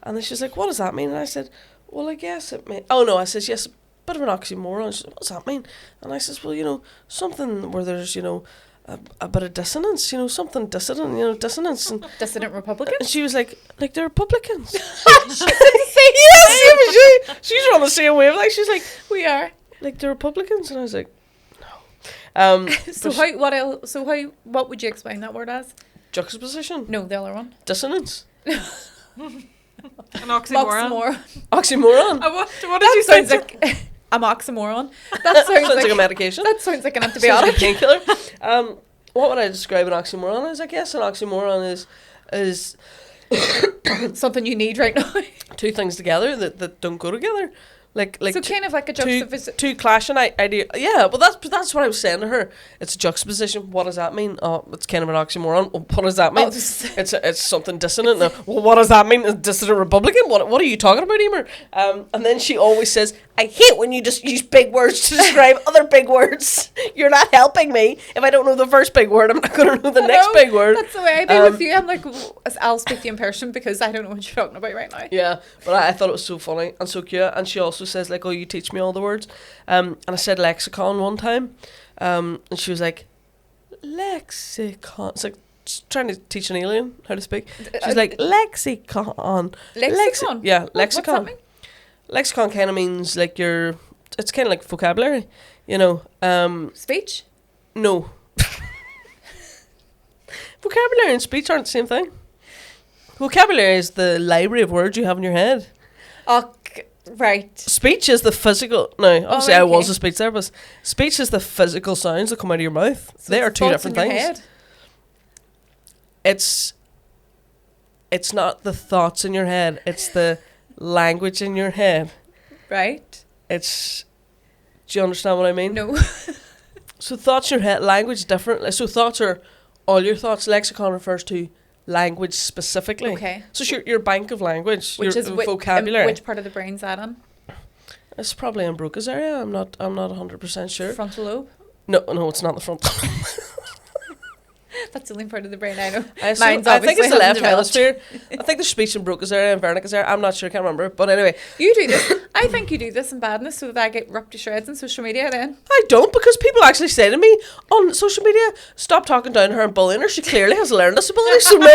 And then she's like, what does that mean? And I said, well, I guess it may, oh no, I says, yes, a bit of an oxymoron. She said, what does that mean? And I says, well, you know, something where there's, you know, a bit of dissonance, you know, something dissident, you know, dissonance. And Dissident Republican? and she was like the Republicans. She said the same. Yes, she's on the same wave. Like she's like, We are. like the Republicans, and I was like, no. So but how? What else? So how? What would you explain that word as? juxtaposition, No, the other one. dissonance, An oxymoron. oxymoron. What did That you say? sounds like I'm oxymoron. That sounds Sounds like a like medication. that sounds like an Sounds like a antibiotic. painkiller. What would I describe an oxymoron as? I guess an oxymoron is Something you need right now. two things together that don't go together. Like So kind of like a juxtaposition. two clashing idea. Yeah, well that's what I was saying to her. It's a juxtaposition. What does that mean? Oh, it's kind of an oxymoron. Well, what does that mean? Oh, this- It's something dissonant. Now, well, what does that mean? A dissident Republican? What are you talking about, Emer? And then she always says, I hate when you just use big words to describe other big words. You're not helping me. If I don't know the first big word, I'm not going to know the next No, big word. That's the way I do with you. I'm like, I'll speak to you in person because I don't know what you're talking about right now. Yeah, but I thought it was so funny and so cute. And she also says, like, oh, you teach me all the words. And I said lexicon one time. And she was like, lexicon. It's like trying to teach an alien how to speak. She's like, lexicon. Lexicon? Yeah, What's lexicon. that mean? Lexicon kind of means like it's kind of like vocabulary. You know, Speech? no. Vocabulary and speech aren't the same thing. Vocabulary is the library of words you have in your head. Oh, right. Speech is the physical. No, obviously I was okay. a speech therapist. Speech is the physical sounds that come out of your mouth. So They are it's two thoughts different in your things. head? It's not the thoughts in your head. It's the language in your head. Right. It's. Do you understand what I mean? No. So thoughts in your head, language different. So thoughts are all your thoughts. Lexicon refers to language specifically. Okay. So it's your bank of language, Which your is vocabulary. which part of the brain's that in? It's probably in Broca's area. I'm not 100% sure. Frontal lobe? No, it's not the front. That's the only part of the brain I know. I Mine's think it's the obviously left hasn't developed. hemisphere. I think there's speech in Broca's area and Veronica's area. I'm not sure, can't remember. But anyway, You do this. I think you do this in badness so that I get ripped to shreds on social media then. I don't, because people actually say to me on social media, stop talking down to her and bullying her. She clearly has a learning disability, so no.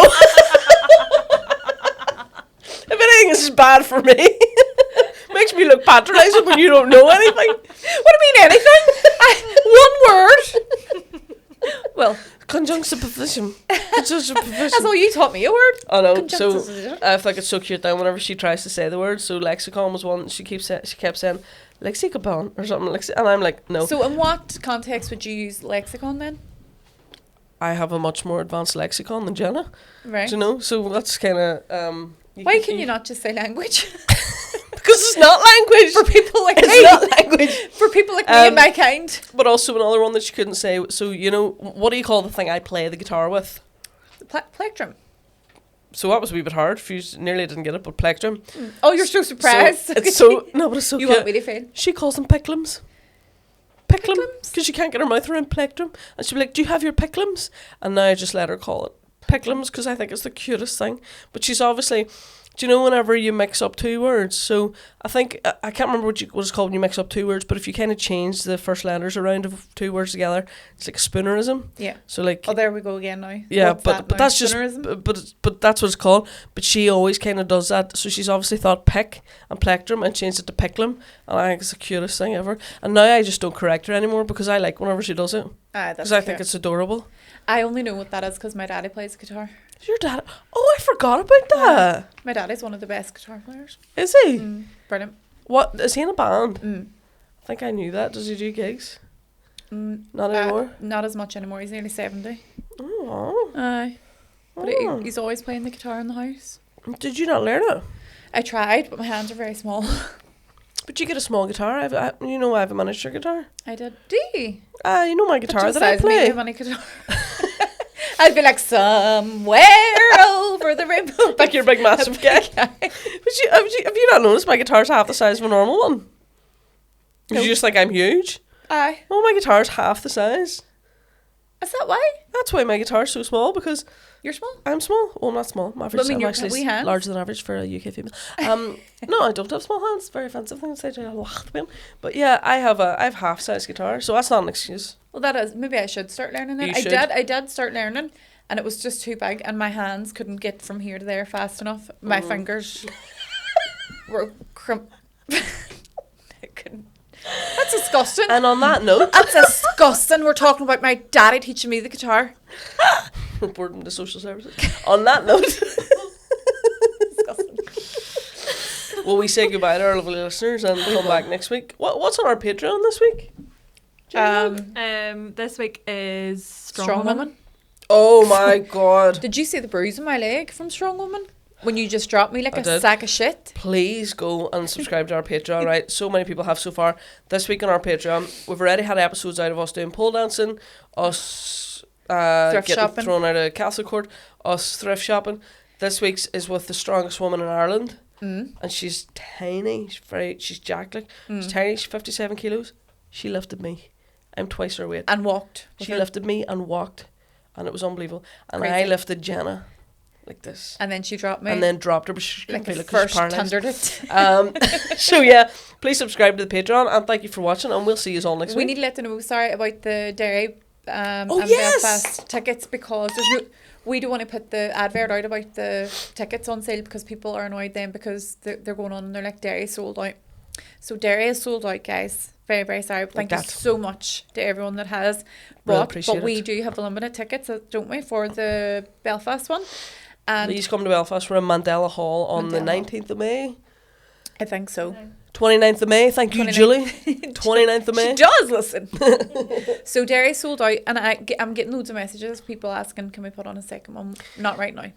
If anything, this is bad for me. Makes me look patronising when you don't know anything. What do you mean anything? One word. Well, Conjunctive position. that's all you taught me, a word. I know. So Conjunctive. I think it's so cute now whenever she tries to say the word. So lexicon was one. She kept saying lexicon or something like, and I'm like, no. So in what context would you use lexicon then? I have a much more advanced lexicon than Jenna. Right. Do you know? So that's kind of Why can you not just say language? Because it's not language. For people like It's me. not language. For people like me and my kind. But also another one that she couldn't say. So you know, what do you call the thing I play the guitar with? Plectrum. So that was a wee bit hard. If you nearly didn't get it, but plectrum. Oh, you're so surprised. So it's so no, but it's so You cute. want me to fail? She calls them picklums. Picklum, Picklums? because she can't get her mouth around plectrum, and she'll be like, "Do you have your picklums?" And now I just let her call it picklums because I think it's the cutest thing. But she's obviously, do you know whenever you mix up two words? So I think I can't remember what it's called when you mix up two words, but if you kind of change the first letters around of two words together, it's like a spoonerism. Yeah. So like. Oh, there we go again now. Yeah, What's but that now? that's just Spoonerism? but that's what it's called. But she always kind of does that. So she's obviously thought pick and plectrum and changed it to picklum, and I think it's the cutest thing ever. And now I just don't correct her anymore because I like whenever she does it Ah, because that's I think cute. it's adorable. I only know what that is because my daddy plays guitar. Your dad? Oh, I forgot about that. My daddy's one of the best guitar players. Is he? Brilliant. What is he in a band? Mm. I think I knew that. Does he do gigs? Not Uh, anymore. Not as much anymore. He's nearly 70. Oh. Aye. But Oh. he's always playing the guitar in the house. Did you not learn it? I tried, but my hands are very small. But you get a small guitar. I have a miniature guitar. I did. Do you? You know my guitar Just that I size me play. a mini guitar. I'd be like, somewhere over the rainbow. Like your big massive guy. But have you not noticed my guitar's half the size of a normal one? No. You just think I'm huge? Aye. Oh, my guitar's half the size. Is that why? That's why my guitar's so small, because You're small? I'm small. Well, I'm not small. I'm average. I mean, I'm your actually wee hands. larger than average for a UK female. No, I don't have small hands. It's a very offensive thing to say to a But yeah, I have half size guitar, so that's not an excuse. Well, that is. Maybe I should start learning it. You I should. did. I did start learning, and it was just too big, and my hands couldn't get from here to there fast enough. My fingers were I couldn't. That's disgusting. And on that note, That's disgusting. We're talking about my daddy teaching me the guitar. reporting to social services. On that note, Disgusting. will we say goodbye to our lovely listeners and come back next week? What's on our Patreon this week? This week is Strong Woman. Oh my god. Did you see the bruise on my leg from Strong Woman? When you just dropped me like I a did. sack of shit. Please go and subscribe to our Patreon, right? So many people have so far. This week on our Patreon, we've already had episodes out of us doing pole dancing, us Thrift getting shopping. thrown out of Castle Court, us thrift shopping. This week's is with the strongest woman in Ireland, and she's tiny. She's jacked like. She's tiny. She's 57 kilos. She lifted me. I'm twice her weight. And walked. with She her. lifted me and walked, and it was unbelievable. And I Crazy. lifted Jenna like this. And then she dropped me. And then dropped her, but she couldn't like feel a it 'cause she's first paralysed. tendered it. So yeah, please subscribe to the Patreon and thank you for watching, and we'll see you all next We week. need to let them know, sorry, about the Derry Oh, and yes! Belfast tickets, because there's no, we don't want to put the advert out about the tickets on sale because people are annoyed then because they're going on and they're like, Derry sold out. So Derry is sold out, guys. Very, very sorry. Thank you that. so much to everyone that has Really bought. appreciate But we it. do have limited tickets, don't we, for the Belfast one? And Please come to Belfast. We're in Mandela Hall on the Mandela. 19th of May. I think so. 29th of May. Thank you, 29th. Julie. 29th of May. She does listen. So Derry sold out, and I'm getting loads of messages, people asking, can we put on a second one? Not right now.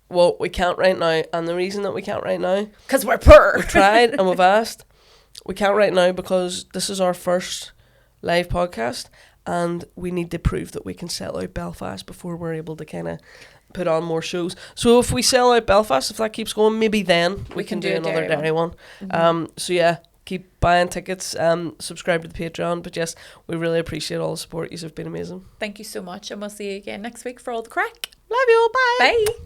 Well, we can't right now, and the reason that we can't right now, Because we're poor. we've tried and we've asked. We can't right now because this is our first live podcast, and we need to prove that we can sell out Belfast before we're able to kind of put on more shows. So if we sell out Belfast, if that keeps going, maybe then we can do a another Derry Derry one. So yeah, keep buying tickets, subscribe to the Patreon. But yes, we really appreciate all the support. You've been amazing. Thank you so much, and we'll see you again next week for all the crack. Love you all. Bye. Bye.